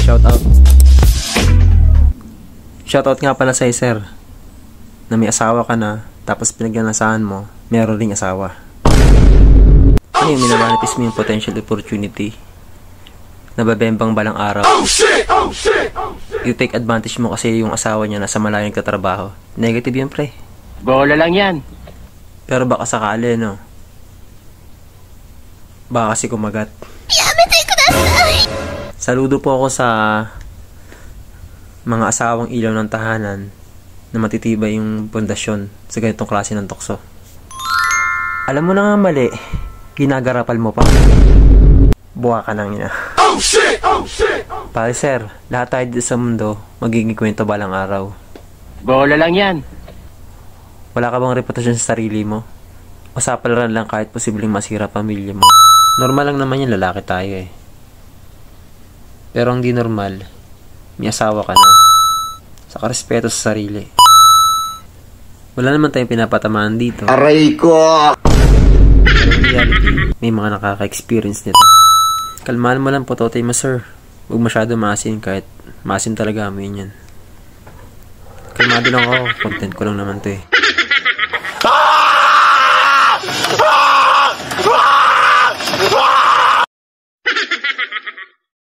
Shoutout. Shoutout nga pala sa'yo, sir. Na may asawa ka na, tapos pinaglalasahan mo, meron ring asawa. Ano yung minamanitis mo yung potential opportunity? Nababembang balang araw. You take advantage mo kasi yung asawa niya nasa malayo nagtatrabaho. Negative yun, pre. Bola lang yan. Pero baka sakali, no? Baka kasi kumagat. Saludo po ako sa mga asawang ilaw ng tahanan na matitibay yung pundasyon sa ganitong klase ng tukso. Alam mo na nga mali, ginagarapal mo pa. Buwa ka nang ina. Pare sir, lahat tayo dito sa mundo magiging kwento balang araw. Bola lang yan. Wala ka bang reputasyon sa sarili mo? O sapalaran lang kahit posibleng masira pamilya mo? Normal lang naman yung lalaki tayo eh. Pero ang di normal, may asawa ka na. Saka respeto sa sarili. Wala naman tayong pinapatamaan dito. Aray ko! Pero in reality, may mga nakaka-experience nito. Kalmahan mo lang pototoy mo, sir. Huwag masyado maasin kahit maasin talaga amin yan. Kalmado lang ako, content ko lang naman to eh.